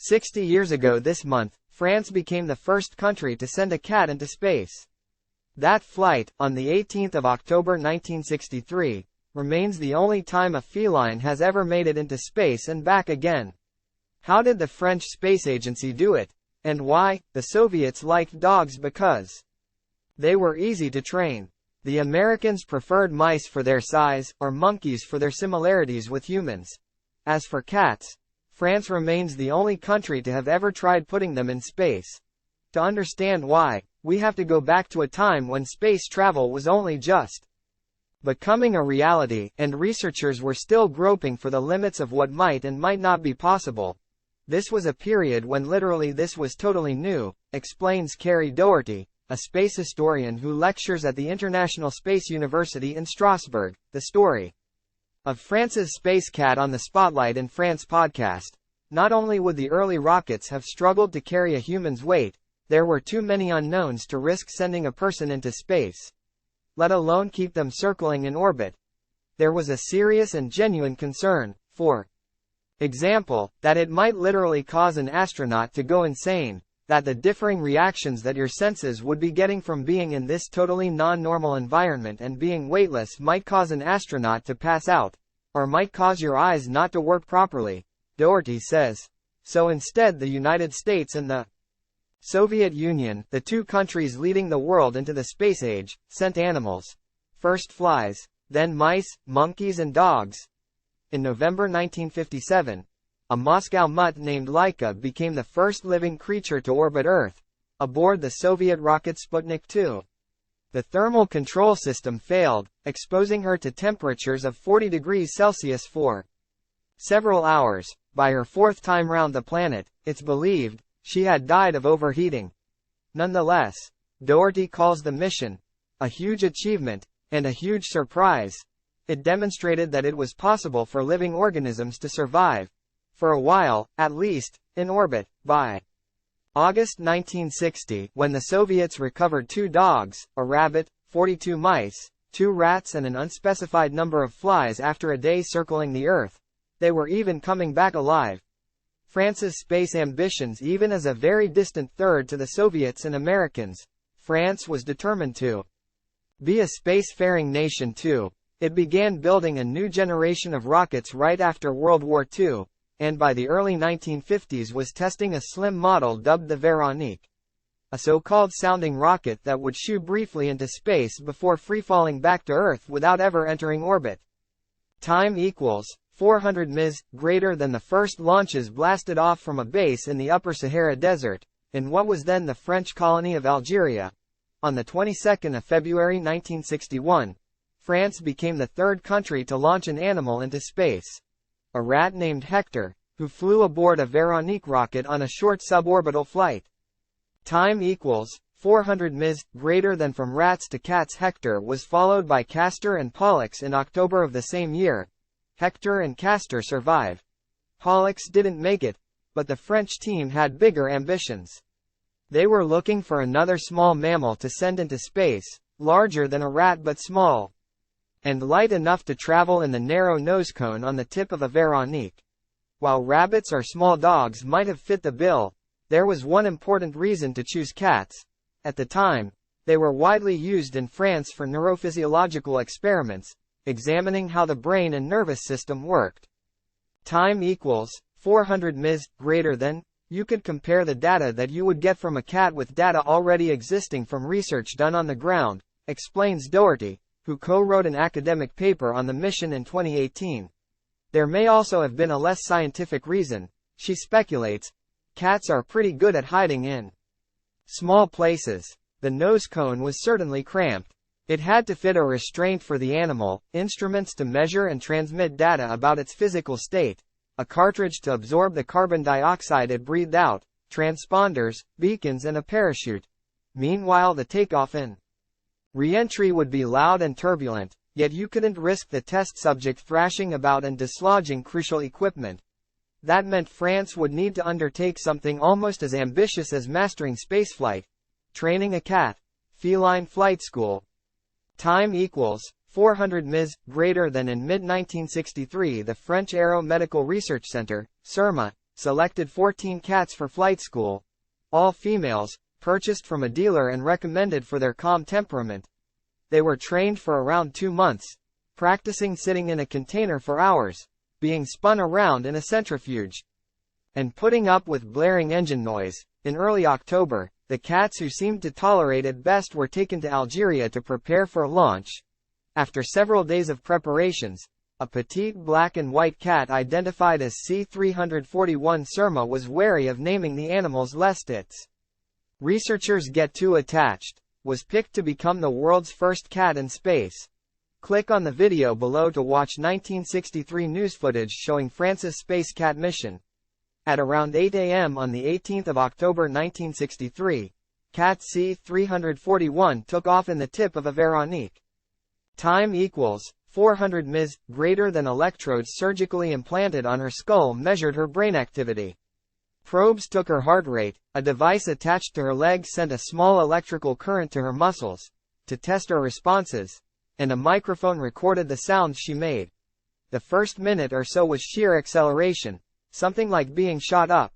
60 years ago this month, France became the first country to send a cat into space. That flight, on the 18th of October 1963, remains the only time a feline has ever made it into space and back again. How did the French space agency do it? And why? The Soviets liked dogs because they were easy to train. The Americans preferred mice for their size, or monkeys for their similarities with humans. As for cats, France remains the only country to have ever tried putting them in space. To understand why, we have to go back to a time when space travel was only just becoming a reality, and researchers were still groping for the limits of what might and might not be possible. This was a period when literally this was totally new, explains Kerrie Dougherty, a space historian who lectures at the International Space University in Strasbourg. The story of France's space cat on the Spotlight in France podcast. Not only would the early rockets have struggled to carry a human's weight, there were too many unknowns to risk sending a person into space, let alone keep them circling in orbit. There was a serious and genuine concern, for example, that it might literally cause an astronaut to go insane, that the differing reactions that your senses would be getting from being in this totally non-normal environment and being weightless might cause an astronaut to pass out, or might cause your eyes not to work properly, Dougherty says. So instead the United States and the Soviet Union, the two countries leading the world into the space age, sent animals. First flies, then mice, monkeys and dogs. In November 1957, a Moscow mutt named Laika became the first living creature to orbit Earth, aboard the Soviet rocket Sputnik 2. The thermal control system failed, exposing her to temperatures of 40 degrees Celsius for several hours. By her fourth time round the planet, it's believed, she had died of overheating. Nonetheless, Dougherty calls the mission a huge achievement, and a huge surprise. It demonstrated that it was possible for living organisms to survive, for a while, at least, in orbit. By August 1960, when the Soviets recovered 2 dogs, a rabbit, 42 mice, 2 rats and an unspecified number of flies after a day circling the Earth, they were even coming back alive. France's space ambitions even as a very distant third to the Soviets and Americans. France was determined to be a spacefaring nation too. It began building a new generation of rockets right after World War II, and by the early 1950s was testing a slim model dubbed the Veronique, a so-called sounding rocket that would shoot briefly into space before free-falling back to Earth without ever entering orbit. Time equals 400 ms, greater than the first launches blasted off from a base in the Upper Sahara Desert, in what was then the French colony of Algeria. On the 22nd of February 1961, France became the third country to launch an animal into space. A rat named Hector, who flew aboard a Veronique rocket on a short suborbital flight. Time equals 400 ms, greater than from rats to cats. Hector was followed by Castor and Pollux in October of the same year. Hector and Castor survived. Pollux didn't make it, but the French team had bigger ambitions. They were looking for another small mammal to send into space, larger than a rat but small, and light enough to travel in the narrow nose cone on the tip of a Veronique. While rabbits or small dogs might have fit the bill, there was one important reason to choose cats. At the time, they were widely used in France for neurophysiological experiments, examining how the brain and nervous system worked. Time equals 400 ms, greater than. You could compare the data that you would get from a cat with data already existing from research done on the ground, explains Dougherty, who co-wrote an academic paper on the mission in 2018. There may also have been a less scientific reason. She speculates, cats are pretty good at hiding in small places. The nose cone was certainly cramped. It had to fit a restraint for the animal, instruments to measure and transmit data about its physical state, a cartridge to absorb the carbon dioxide it breathed out, transponders, beacons and a parachute. Meanwhile the takeoff and re-entry would be loud and turbulent, yet you couldn't risk the test subject thrashing about and dislodging crucial equipment. That meant France would need to undertake something almost as ambitious as mastering spaceflight: training a cat. Feline flight school. Time equals 400 ms, greater than. In mid-1963 the French Aero Medical Research Center, CERMA, selected 14 cats for flight school, all females, purchased from a dealer and recommended for their calm temperament. They were trained for around 2 months, practicing sitting in a container for hours, being spun around in a centrifuge, and putting up with blaring engine noise. In early October, the cats who seemed to tolerate it best were taken to Algeria to prepare for launch. After several days of preparations, a petite black and white cat identified as C341 Surma was wary of naming the animals lest its researchers get too attached, was picked to become the world's first cat in space. Click on the video below to watch 1963 news footage showing France's space cat mission. At around 8 a.m. on the 18th of October 1963, cat C341 took off in the tip of a Veronique. Time equals 400 ms, greater than electrodes surgically implanted on her skull measured her brain activity. Probes took her heart rate, a device attached to her leg sent a small electrical current to her muscles, to test her responses, and a microphone recorded the sounds she made. The first minute or so was sheer acceleration, something like being shot up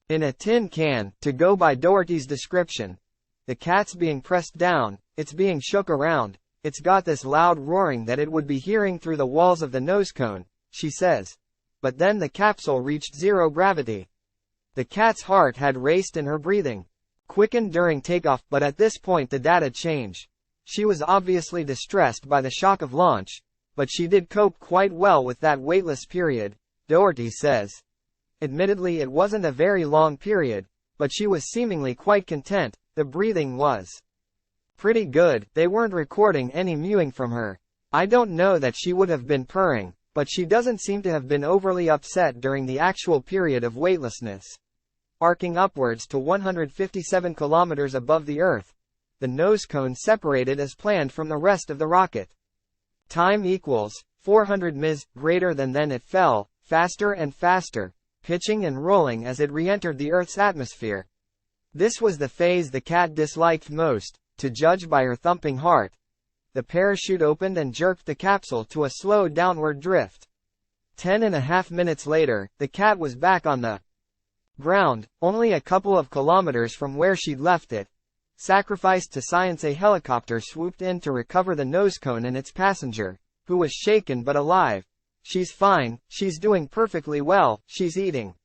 in a tin can, to go by Dougherty's description. The cat's being pressed down, it's being shook around, it's got this loud roaring that it would be hearing through the walls of the nose cone, she says. But then the capsule reached zero gravity. The cat's heart had raced and her breathing quickened during takeoff, but at this point the data changed. She was obviously distressed by the shock of launch, but she did cope quite well with that weightless period, Dougherty says. Admittedly, it wasn't a very long period, but she was seemingly quite content. The breathing was pretty good. They weren't recording any mewing from her. I don't know that she would have been purring, but she doesn't seem to have been overly upset during the actual period of weightlessness. Arcing upwards to 157 kilometers above the Earth, the nose cone separated as planned from the rest of the rocket. Time equals 400 ms, greater than then it fell, faster and faster, pitching and rolling as it re-entered the Earth's atmosphere. This was the phase the cat disliked most, to judge by her thumping heart. The parachute opened and jerked the capsule to a slow downward drift. 10.5 minutes later, the cat was back on the ground, only a couple of kilometers from where she'd left it. Sacrificed to science, a helicopter swooped in to recover the nose cone and its passenger, who was shaken but alive. She's fine, she's doing perfectly well, she's eating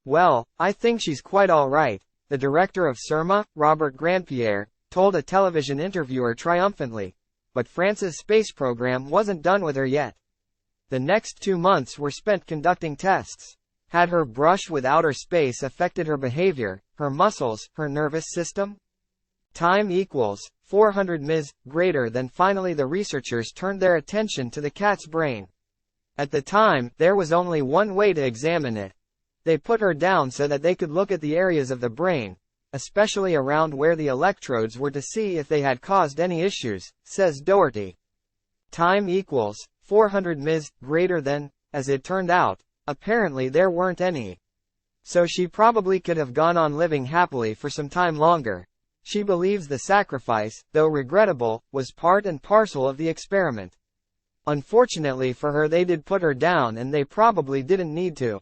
well, I think she's quite all right, the director of Surma, Robert Grandpierre, told a television interviewer triumphantly. But France's space program wasn't done with her yet. The next 2 months were spent conducting tests. Had her brush with outer space affected her behavior, her muscles, her nervous system? Time equals 400 ms, greater than. Finally the researchers turned their attention to the cat's brain. At the time, there was only one way to examine it. They put her down so that they could look at the areas of the brain, especially around where the electrodes were, to see if they had caused any issues, says Dougherty. Time equals 400 ms, greater than. As it turned out, apparently there weren't any. So she probably could have gone on living happily for some time longer. She believes the sacrifice, though regrettable, was part and parcel of the experiment. Unfortunately for her, they did put her down, and they probably didn't need to.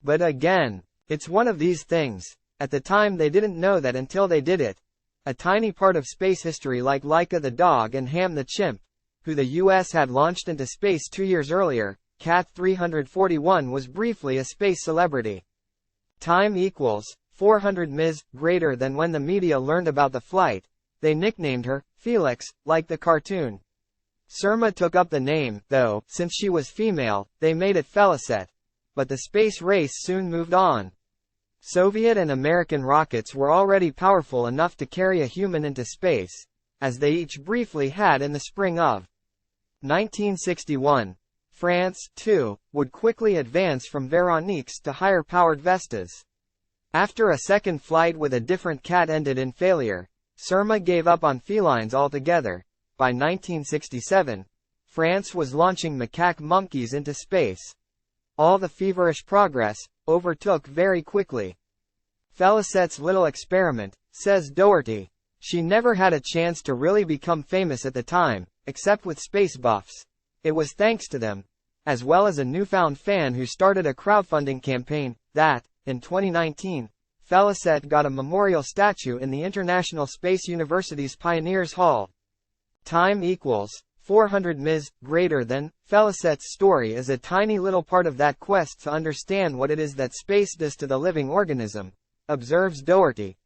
But again, it's one of these things. At the time they didn't know that until they did it. A tiny part of space history, like Laika the dog and Ham the chimp, who the US had launched into space 2 years earlier. Cat 341 was briefly a space celebrity. Time equals 400 ms, greater than. When the media learned about the flight, they nicknamed her Felix, like the cartoon. Surma took up the name, though, since she was female, they made it Felicette. But the space race soon moved on. Soviet and American rockets were already powerful enough to carry a human into space, as they each briefly had in the spring of 1961. France, too, would quickly advance from Veroniques to higher-powered Vestas. After a second flight with a different cat ended in failure, Surma gave up on felines altogether. By 1967, France was launching macaque monkeys into space. All the feverish progress overtook very quickly Felicette's little experiment, says Dougherty. She never had a chance to really become famous at the time, except with space buffs. It was thanks to them, as well as a newfound fan who started a crowdfunding campaign, that, in 2019, Felicette got a memorial statue in the International Space University's Pioneers Hall. Time equals 400 ms. greater than. Felicette's story is a tiny little part of that quest to understand what it is that space does to the living organism, observes Dougherty.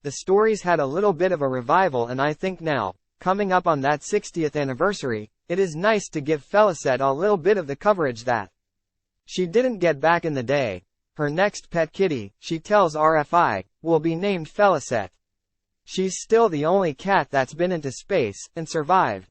The story's had a little bit of a revival, and I think now, coming up on that 60th anniversary, it is nice to give Felicette a little bit of the coverage that she didn't get back in the day. Her next pet kitty, she tells RFI, will be named Felicette. She's still the only cat that's been into space and survived.